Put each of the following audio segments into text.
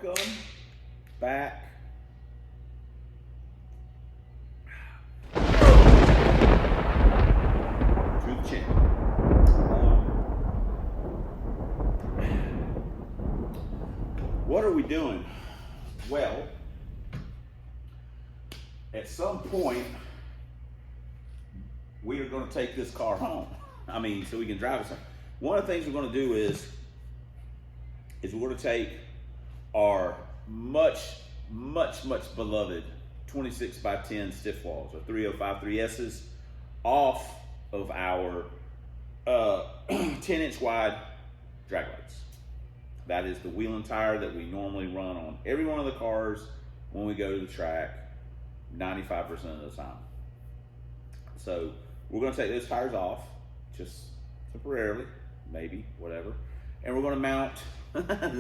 Welcome back. To the channel. What are we doing? Well, at some point, we are going to take this car home. I mean, so we can drive it some. One of the things we're going to do is we're going to take our much beloved 26 by 10 stiff walls, or 3053Ss, off of our 10-inch wide drag lights. That is the wheel and tire that we normally run on every one of the cars when we go to the track 95% of the time. So we're going to take those tires off, just temporarily, maybe, whatever. And we're going to mount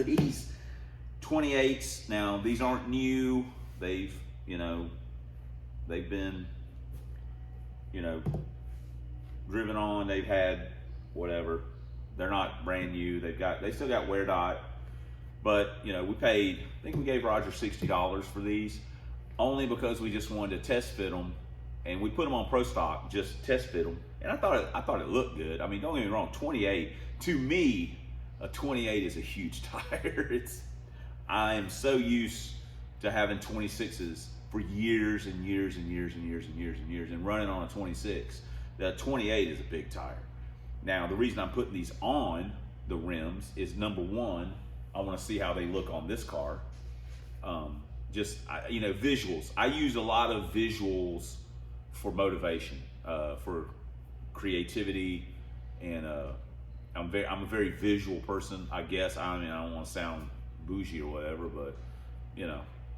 these 28s. Now, these aren't new. They've been, driven on. They've had whatever. They're not brand new. They still got wear dot. But, we paid, I think we gave Roger $60 for these, only because we just wanted to test fit them. And we put them on Pro Stock, just test fit them. And I thought it looked good. I mean, don't get me wrong, 28, to me, a 28 is a huge tire. I am so used to having 26s for years and years and years and years and years and years and running on a 26. The 28 is a big tire. Now, the reason I'm putting these on the rims is, number one, I want to see how they look on this car. Visuals. I use a lot of visuals for motivation, for creativity, and I'm a very visual person, I guess. I mean, I don't want to sound bougie or whatever, but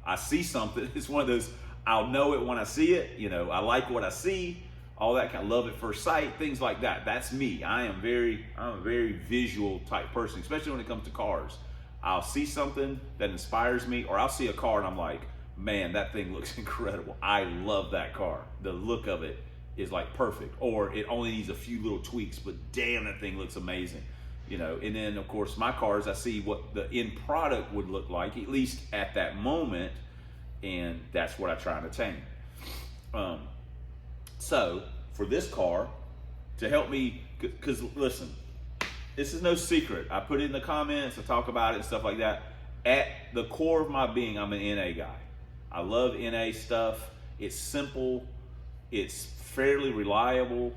I see something. It's one of those, I'll know it when I see it. I like what I see, all that kind of love at first sight, things like that. That's me. I'm a very visual type person, especially when it comes to cars. I'll see something that inspires me, or I'll see a car and I'm like, man, that thing looks incredible. I love that car. The look of it is like perfect, or it only needs a few little tweaks, but damn, that thing looks amazing. And then of course my cars, I see what the end product would look like, at least at that moment, and that's what I try and attain. So for this car, to help me, because listen, this is no secret. I put it in the comments, I talk about it and stuff like that. At the core of my being, I'm an NA guy. I love NA stuff. It's simple. It's fairly reliable.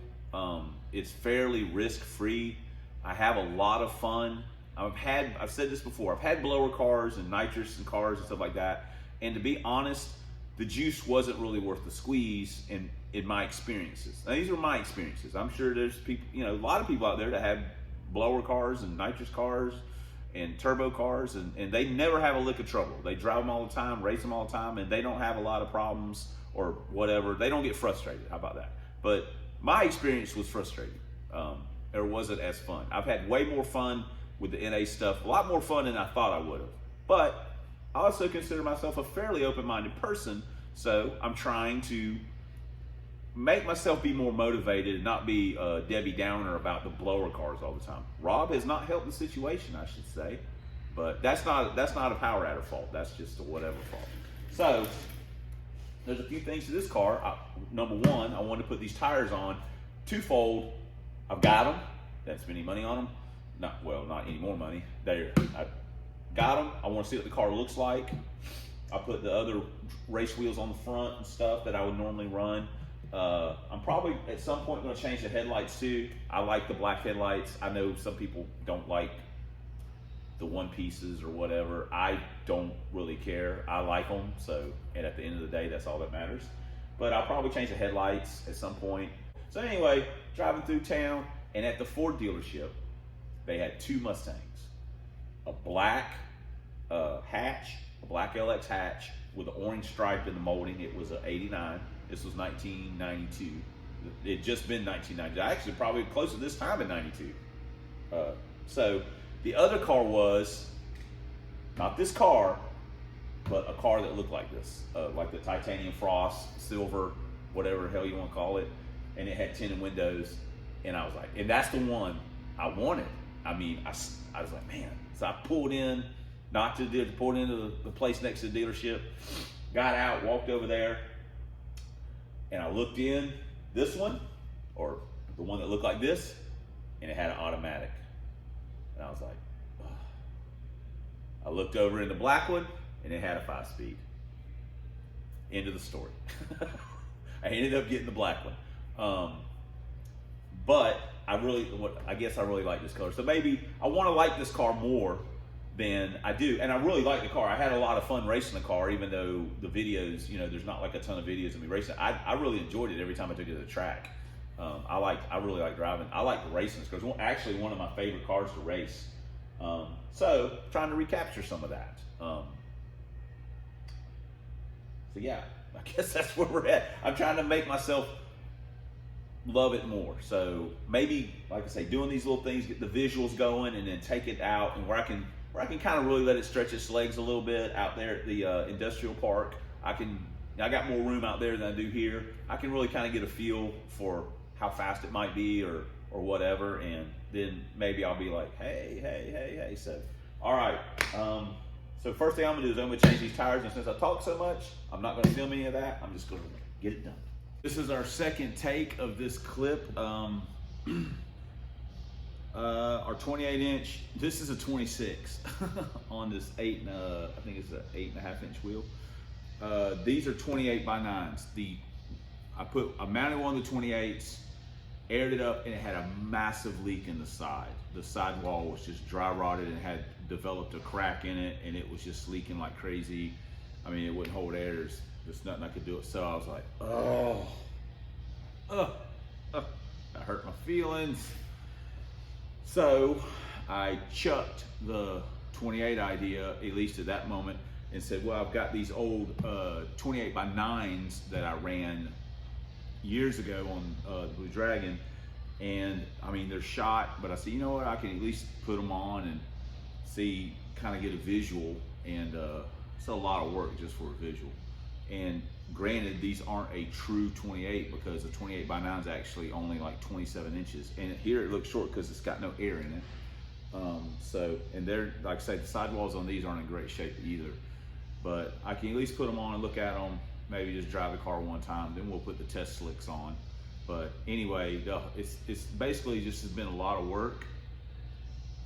It's fairly risk-free. I have a lot of fun. I've said this before, I've had blower cars and nitrous and cars and stuff like that. And to be honest, the juice wasn't really worth the squeeze in my experiences. Now, these are my experiences. I'm sure there's people, a lot of people out there that have blower cars and nitrous cars and turbo cars, and they never have a lick of trouble. They drive them all the time, race them all the time, and they don't have a lot of problems or whatever. They don't get frustrated. How about that? But my experience was frustrating. Or wasn't as fun. I've had way more fun with the NA stuff, a lot more fun than I thought I would have. But I also consider myself a fairly open-minded person, so I'm trying to make myself be more motivated and not be Debbie Downer about the blower cars all the time. Rob has not helped the situation, I should say, but that's not a power adder fault. That's just a whatever fault. So there's a few things to this car. Number one, I wanted to put these tires on twofold. I've got them. Didn't spend any money on them. Not any more money. There, I got them. I want to see what the car looks like. I put the other race wheels on the front and stuff that I would normally run. I'm probably at some point going to change the headlights too. I like the black headlights. I know some people don't like the one pieces or whatever. I don't really care. I like them. And at the end of the day, that's all that matters. But I'll probably change the headlights at some point. So anyway, driving through town, and at the Ford dealership, they had two Mustangs. A black hatch, a black LX hatch with an orange stripe in the molding. It was an 89. This was 1992. It had just been 1990. Actually, probably close to this time in 92. So the other car was, not this car, but a car that looked like this. Like the titanium frost, silver, whatever the hell you want to call it. And it had tinted windows. And I was like, and that's the one I wanted. I mean, I was like, man. So I pulled in not to the dealer, pulled into the place next to the dealership, got out, walked over there, and I looked in this one, or the one that looked like this, and it had an automatic. And I was like, ugh. I looked over in the black one, and it had a 5-speed. End of the story. I ended up getting the black one. But I guess I really like this color. So maybe I want to like this car more than I do. And I really like the car. I had a lot of fun racing the car, even though the videos, you know, there's not like a ton of videos of me racing. I really enjoyed it every time I took it to the track. I really like driving. I like the racing this car. It's actually one of my favorite cars to race. So trying to recapture some of that. So yeah, I guess that's where we're at. I'm trying to make myself love it more. So maybe, like I say, doing these little things, get the visuals going, and then take it out, and where I can kind of really let it stretch its legs a little bit out there at the industrial park. I got more room out there than I do here. I can really kind of get a feel for how fast it might be or whatever, and then maybe I'll be like, hey. So, all right. So first thing I'm gonna do is I'm gonna change these tires, and since I talk so much, I'm not gonna film any of that. I'm just gonna get it done. This is our second take of this clip. Our 28-inch. This is a 26 on this I think it's an 8.5-inch wheel. These are 28 by 9s. I mounted one of the 28s, aired it up, and it had a massive leak in the side. The sidewall was just dry rotted and had developed a crack in it, and it was just leaking like crazy. I mean, it wouldn't hold air. There's nothing I could do. So I was like, that hurt my feelings. So I chucked the 28 idea, at least at that moment, and said, well, I've got these old 28 by 9s that I ran years ago on Blue Dragon, and I mean, they're shot, but I said, you know what, I can at least put them on and see, kind of get a visual, and it's a lot of work just for a visual. And granted, these aren't a true 28, because the 28 by 9 is actually only like 27 inches, and here it looks short because it's got no air in it. So, and they're, like I say, the sidewalls on these aren't in great shape either, but I can at least put them on and look at them, maybe just drive the car one time, then we'll put the test slicks on. But anyway, it's basically just has been a lot of work,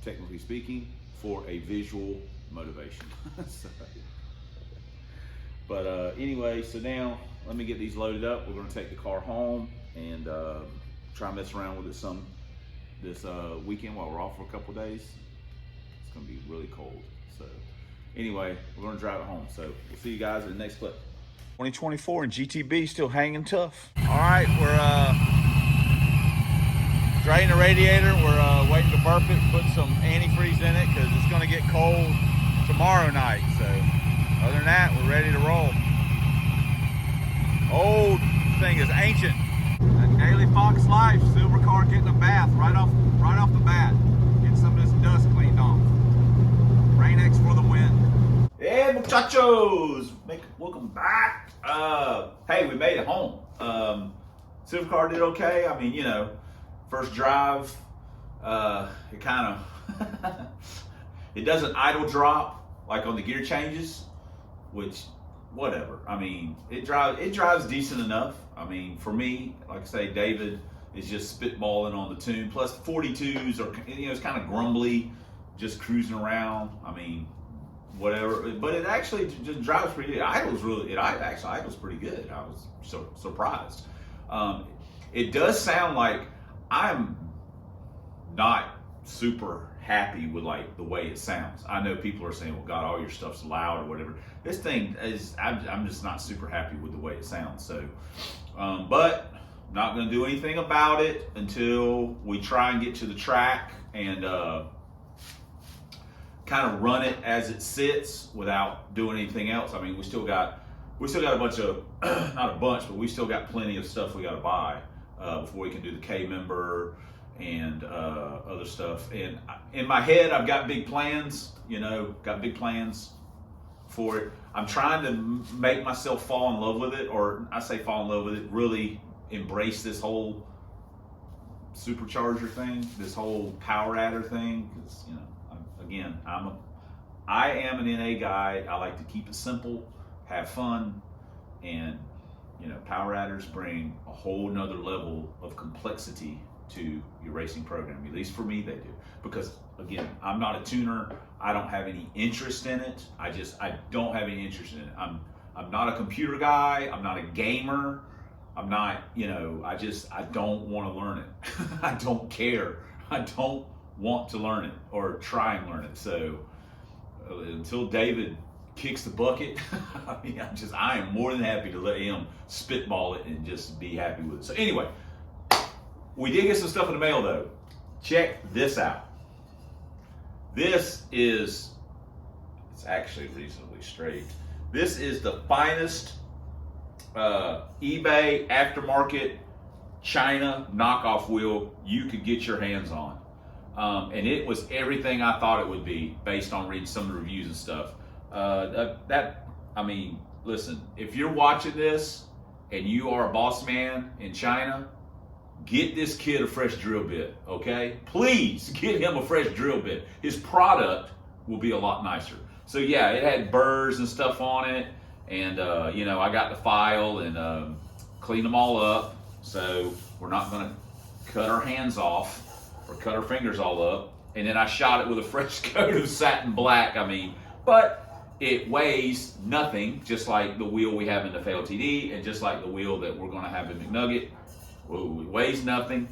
technically speaking, for a visual motivation. So, but anyway, so now let me get these loaded up. We're going to take the car home and try and mess around with it this weekend while we're off for a couple days. It's going to be really cold. So anyway, we're going to drive it home. So we'll see you guys in the next clip. 2024 and GTB still hanging tough. All right, we're draining the radiator. We're waiting to burp it, put some antifreeze in it because it's going to get cold tomorrow night. So other than that, we're ready to roll. Old thing is ancient. A daily Fox life, SILVERCAR getting a bath right off the bat. Get some of this dust cleaned off. Rain-X for the win. Hey muchachos, welcome back. Hey, we made it home. SILVERCAR did okay. I mean, you know, first drive, it kind of, it doesn't idle drop like on the gear changes, which, whatever. I mean, it drives decent enough. I mean, for me, like I say, David is just spitballing on the TOON. Plus 42s are, you know, it's kind of grumbly, just cruising around. I mean, whatever, but it actually just drives pretty good. It actually idles pretty good. I was so surprised. It does sound like I'm not super happy with like the way it sounds. I know people are saying, well, God, all your stuff's loud or whatever. This thing is, I'm just not super happy with the way it sounds. So, but not going to do anything about it until we try and get to the track and kind of run it as it sits without doing anything else. I mean, we still got a bunch of, not a bunch, but we still got plenty of stuff we got to buy before we can do the K member and other stuff. And in my head, I've got big plans, you know, for it. I'm trying to make myself fall in love with it, or I say fall in love with it, really embrace this whole supercharger thing, this whole power adder thing, because, you know, I'm I am an NA guy. I like to keep it simple, have fun, and you know, Power Adders bring a whole nother level of complexity to your racing program. At least for me, they do. Because again, I'm not a tuner. I don't have any interest in it. I don't have any interest in it. I'm not a computer guy. I'm not a gamer. I'm not, you know, I don't want to learn it. I don't care. I don't want to learn it or try and learn it. So until David kicks the bucket, I mean, I am more than happy to let him spitball it and just be happy with it. So anyway, we did get some stuff in the mail though. Check this out. This is, it's actually reasonably straight. This is the finest eBay aftermarket China knockoff wheel you could get your hands on. And it was everything I thought it would be based on reading some of the reviews and stuff. I mean, listen, if you're watching this and you are a boss man in China, get this kid a fresh drill bit, okay? Please get him a fresh drill bit. His product will be a lot nicer. So yeah, it had burrs and stuff on it. And, you know, I got the file and cleaned them all up. So we're not gonna cut our hands off or cut our fingers all up. And then I shot it with a fresh coat of satin black. I mean, but it weighs nothing, just like the wheel we have in the FLTD and just like the wheel that we're gonna have in McNugget. Whoa, it weighs nothing.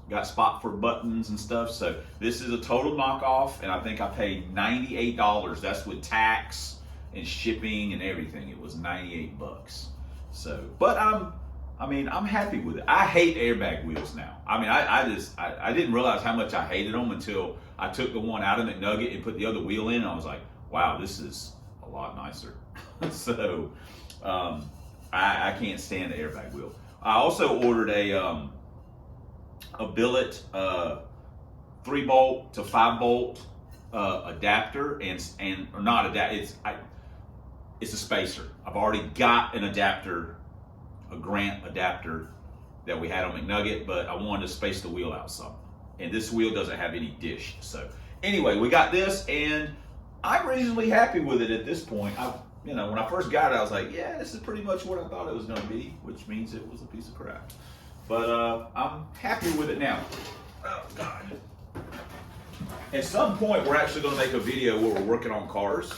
Got spot for buttons and stuff. So this is a total knockoff, and I think I paid $98. That's with tax and shipping and everything. It was 98 bucks. So, but I'm happy with it. I hate airbag wheels now. I mean, I didn't realize how much I hated them until I took the one out of McNugget and put the other wheel in, and I was like, wow, this is a lot nicer. So I can't stand the airbag wheel. I also ordered a billet 3-bolt to 5-bolt adapter and or not adapter. It's a spacer. I've already got an adapter, a Grant adapter that we had on McNugget, but I wanted to space the wheel out some. And this wheel doesn't have any dish. So anyway, we got this, and I'm reasonably happy with it at this point. You know, when I first got it, I was like, yeah, this is pretty much what I thought it was going to be, which means it was a piece of crap. But I'm happy with it now. Oh, God. At some point, we're actually going to make a video where we're working on cars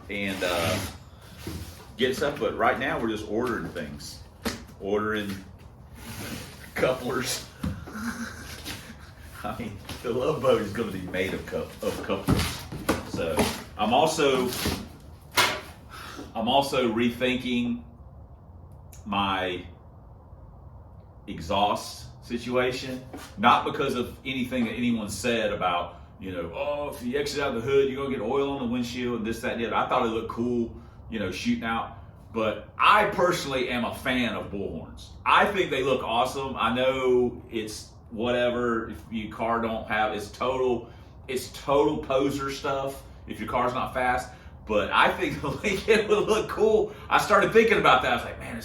and get stuff, but right now we're just ordering things. Ordering couplers. I mean, the Love Boat is going to be made of couplers. So I'm also rethinking my exhaust situation, not because of anything that anyone said about, you know, oh, if you exit out the hood, you're gonna get oil on the windshield and this, that, and the other. I thought it looked cool, you know, shooting out. But I personally am a fan of bullhorns. I think they look awesome. I know it's whatever, if your car don't have, it's total poser stuff if your car's not fast. But I think the Lincoln would look cool. I started thinking about that. I was like, man,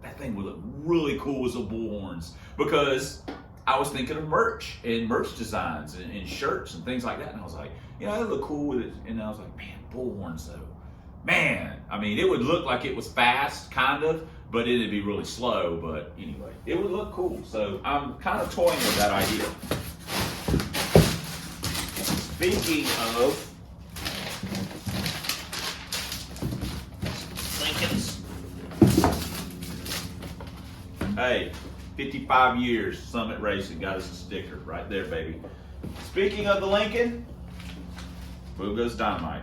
that thing would look really cool with some bullhorns, because I was thinking of merch and merch designs and shirts and things like that. And I was like, you know, that would look cool with it. And I was like, man, bullhorns though. Man, I mean, it would look like it was fast, kind of, but it'd be really slow. But anyway, it would look cool. So I'm kind of toying with that idea. Speaking of Lincolns, hey, 55 years, Summit Racing got us a sticker right there, baby. Speaking of the Lincoln, boom goes dynamite.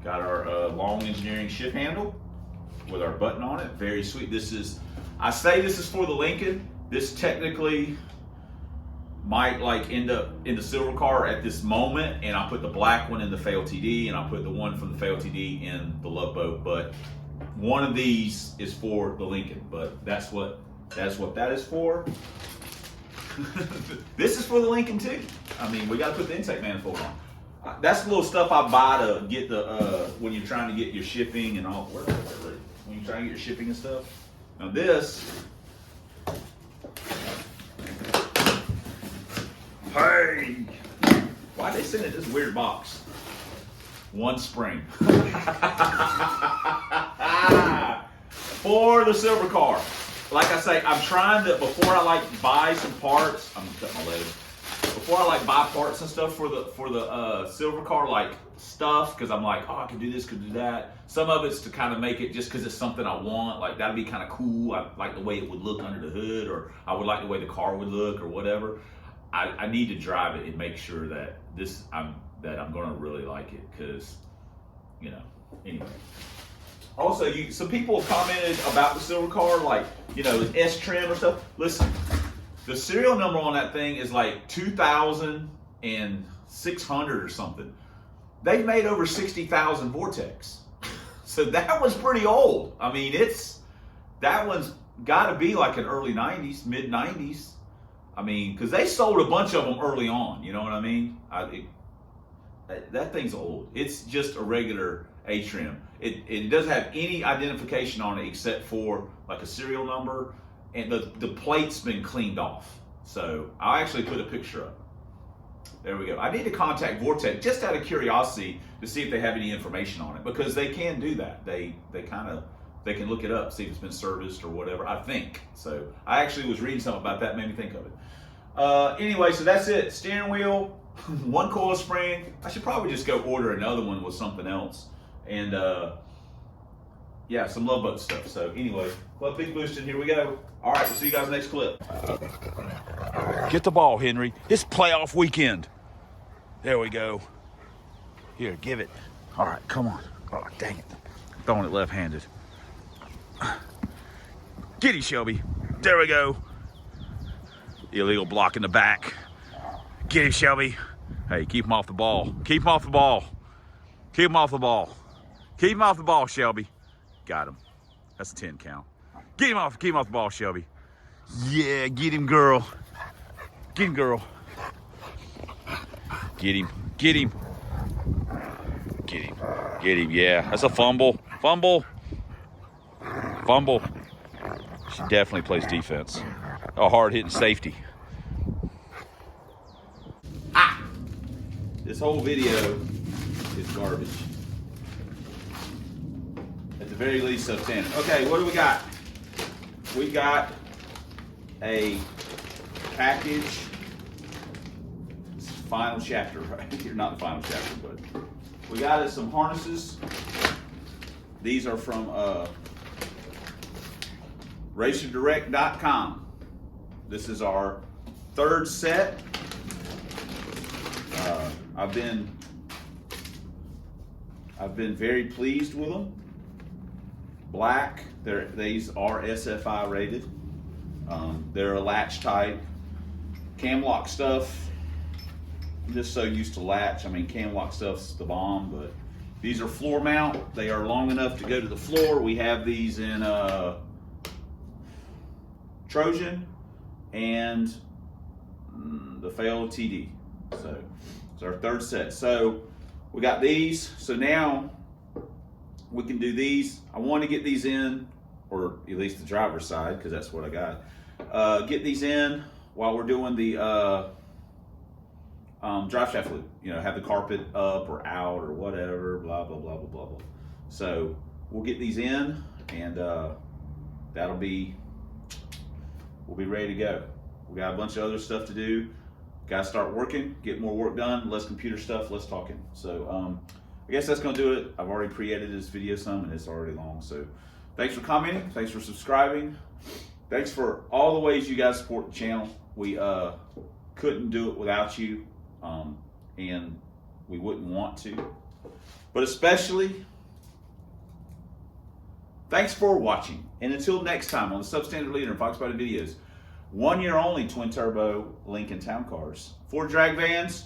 Got our long engineering shift handle with our button on it. Very sweet. I say this is for the Lincoln. This technically might like end up in the SILVERCAR at this moment, and I'll put the black one in the FLTD, and I'll put the one from the FLTD in the Love Boat. But one of these is for the Lincoln, but that's what that is for. This is for the Lincoln too. I mean, we got to put the intake manifold on. That's the little stuff I buy to get the when you're trying to get your shipping and all. When you're trying to get your shipping and stuff. Now this. Hey, why'd they send it this weird box? one spring. For the silver car. Like I say, I'm trying to, before I like buy some parts, I'm gonna cut my leg. Before I like buy parts and stuff for the silver car, like stuff, because I'm like, oh, I could do this, could do that. Some of it's to kind of make it just because it's something I want, like that'd be kind of cool. I like the way it would look under the hood, or I would like the way the car would look, or whatever. I need to drive it and make sure that I'm gonna really like it, because, you know, anyway. Also, some people have commented about the silver car, like, you know, the S trim or stuff. Listen, the serial number on that thing is like 2,600 or something. They've made over 60,000 Vortex. So that was pretty old. I mean, that one's got to be like an early 90s, mid 90s. I mean, because they sold a bunch of them early on, you know what I mean? That thing's old. It's just a regular A trim. It doesn't have any identification on it except for like a serial number, and the plate's been cleaned off. So I'll actually put a picture up. There we go. I need to contact VORTECH just out of curiosity to see if they have any information on it, because they can do that. They can look it up, see if it's been serviced or whatever, I think. So I actually was reading something about that, made me think of it. Anyway, so that's it. Steering wheel, one coil spring. I should probably just go order another one with something else. And yeah, some love boat stuff. So anyway, Club Big Boost, and here we go. All right, we'll see you guys next clip. Get the ball, Henry. It's playoff weekend. There we go. Here, give it. All right, come on. Oh, dang it. I'm throwing it left-handed. Get him, Shelby. There we go. Illegal block in the back. Get him, Shelby. Hey, keep him off the ball. Keep him off the ball. Keep him off the ball. Keep him off the ball, Shelby. Got him. That's a 10 count. Keep him off the ball, Shelby. Yeah, get him, girl. Get him, girl. Get him. Get him. Get him. Get him. Yeah, that's a fumble. Fumble. Fumble. She definitely plays defense. A hard-hitting safety. This whole video is garbage. At the very least, substandard. Okay, what do we got? We got a package. It's the final chapter, right? Here, not the final chapter, but we got us some harnesses. These are from RacerDirect.com. This is our third set. I've been very pleased with them. Black, these are SFI rated. They're a latch type. Cam lock stuff, I'm just so used to latch. I mean, cam lock stuff's the bomb, but these are floor mount. They are long enough to go to the floor. We have these in Trojan and the failed TD. So it's our third set. So we got these. So now we can do these. I want to get these in, or at least the driver's side, because that's what I got. Get these in while we're doing the drive shaft loop. You know, have the carpet up or out or whatever, blah, blah, blah, blah, blah, blah. So we'll get these in, and we'll be ready to go. We got a bunch of other stuff to do. Got to start working, get more work done, less computer stuff, less talking. So I guess that's going to do it. I've already pre-edited this video some, and it's already long. So thanks for commenting. Thanks for subscribing. Thanks for all the ways you guys support the channel. We couldn't do it without you, and we wouldn't want to. But especially, thanks for watching. And until next time on the Substandard Leader and Fox Body videos, 1 year only twin turbo Lincoln Town Cars, 4 drag vans,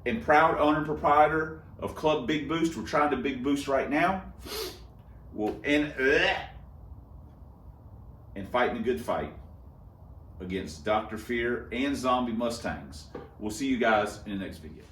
and proud owner and proprietor of Club Big Boost. We're trying to big boost right now. And fighting a good fight against Dr. Fear and zombie Mustangs. We'll see you guys in the next video.